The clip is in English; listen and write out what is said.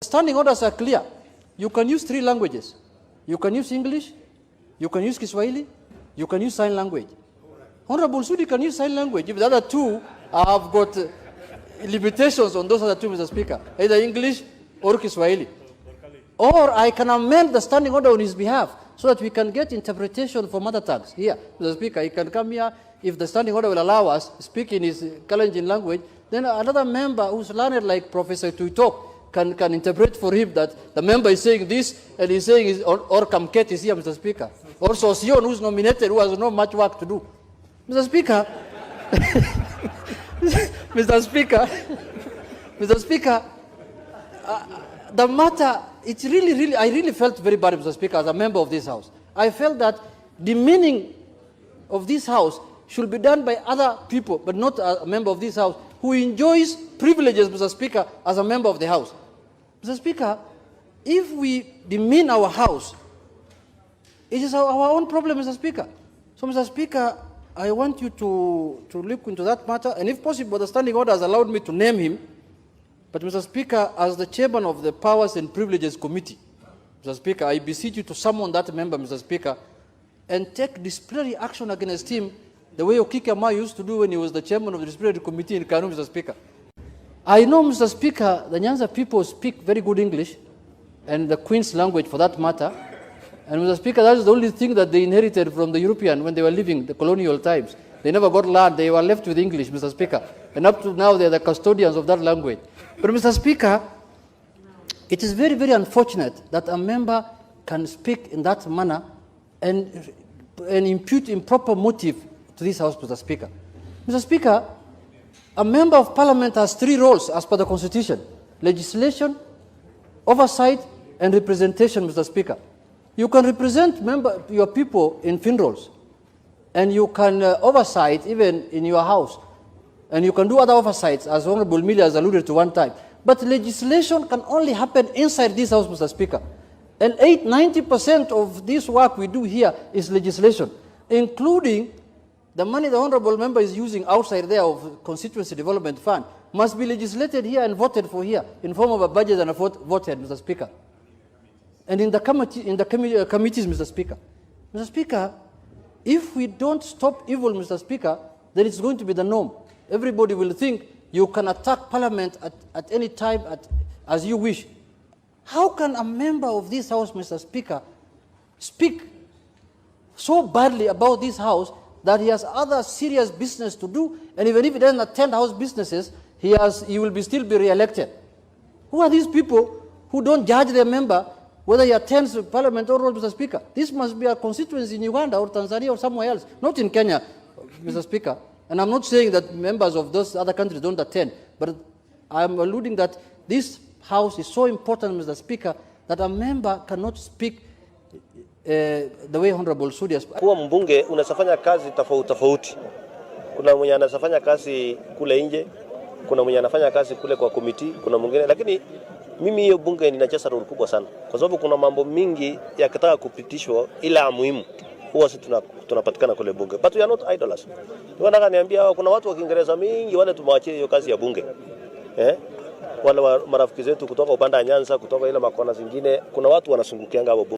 Standing orders are clear. You can use 3 languages. You can use English, you can use Kiswahili, you can use sign language. Honorable Sudi can use sign language. If the other 2 have got limitations on those other 2, Mr. Speaker, either English or Kiswahili. Or I can amend the standing order on his behalf so that we can get interpretation for mother tongues. Here, Mr. Speaker, he can come here. If the standing order will allow us to speak in his Kalenjin language, then another member who's learned like Professor Tuitok can interpret for him that the member is saying this and he's saying or Kamket is here, Mr. Speaker. Or Sosion, who's nominated, who has no much work to do. Mr. Speaker, Mr. Speaker, the matter, it's really, I really felt very bad, Mr. Speaker, as a member of this House. I felt that the meaning of this House should be done by other people, but not a member of this House who enjoys privileges, Mr. Speaker, as a member of the House. Mr. Speaker, if we demean our House, it is our own problem, Mr. Speaker. So, Mr. Speaker, I want you to look into that matter, and if possible, the standing order has allowed me to name him. But, Mr. Speaker, as the chairman of the Powers and Privileges Committee, Mr. Speaker, I beseech you to summon that member, Mr. Speaker, and take disciplinary action against him the way Okikama used to do when he was the chairman of the disciplinary committee in Kanu, Mr. Speaker. I know, Mr. Speaker, the Nyanza people speak very good English, and the Queen's language for that matter. And, Mr. Speaker, that is the only thing that they inherited from the European when they were living the colonial times. They never got land, they were left with English, Mr. Speaker. And up to now, they are the custodians of that language. But, Mr. Speaker, it is very, very unfortunate that a member can speak in that manner and impute improper motive to this House, Mr. Speaker. Mr. Speaker, a member of Parliament has 3 roles as per the Constitution: legislation, oversight, and representation, Mr. Speaker. You can represent your people in FINROLs, and you can oversight even in your House, and you can do other oversights, as Honorable Mili has alluded to one time. But legislation can only happen inside this House, Mr. Speaker. And 90% of this work we do here is legislation, including the money the Honorable Member is using outside there of Constituency Development Fund must be legislated here and voted for here in form of a budget and a voted, Mr. Speaker. And in the committees, Mr. Speaker. Mr. Speaker, if we don't stop evil, Mr. Speaker, then it's going to be the norm. Everybody will think you can attack Parliament at any time as you wish. How can a member of this House, Mr. Speaker, speak so badly about this House that he has other serious business to do, and even if he doesn't attend House businesses, he will still be re-elected? Who are these people who don't judge their member whether he attends Parliament or not, Mr. Speaker? This must be a constituency in Uganda or Tanzania or somewhere else, not in Kenya, Mr. Speaker. And I'm not saying that members of those other countries don't attend, but I'm alluding that this House is so important, Mr. Speaker, that a member cannot speak the way Honorable Sudi has. Kuwa mbunge unasafanya kazi tofauti. Kuna mwenye anasafanya kazi kule nje, kuna mwenye anafanya kazi kule kwa komiti, kuna mwingine. Lakini mimi hiyo bunge ninacheza role kubwa sana, kwa sababu kuna mambo mingi yakitaka kupitishwa ila muhimu huwa sisi tunapatikana kule bunge. But we are not idlers. Nataka niambia kuna watu wa Kiingereza mingi wale tumewaachia hiyo kazi ya bunge. Wale marafiki zetu kutoka upande wa Nyanza, kutoka ile makona zingine, kuna watu wanasungukianga hapo bunge.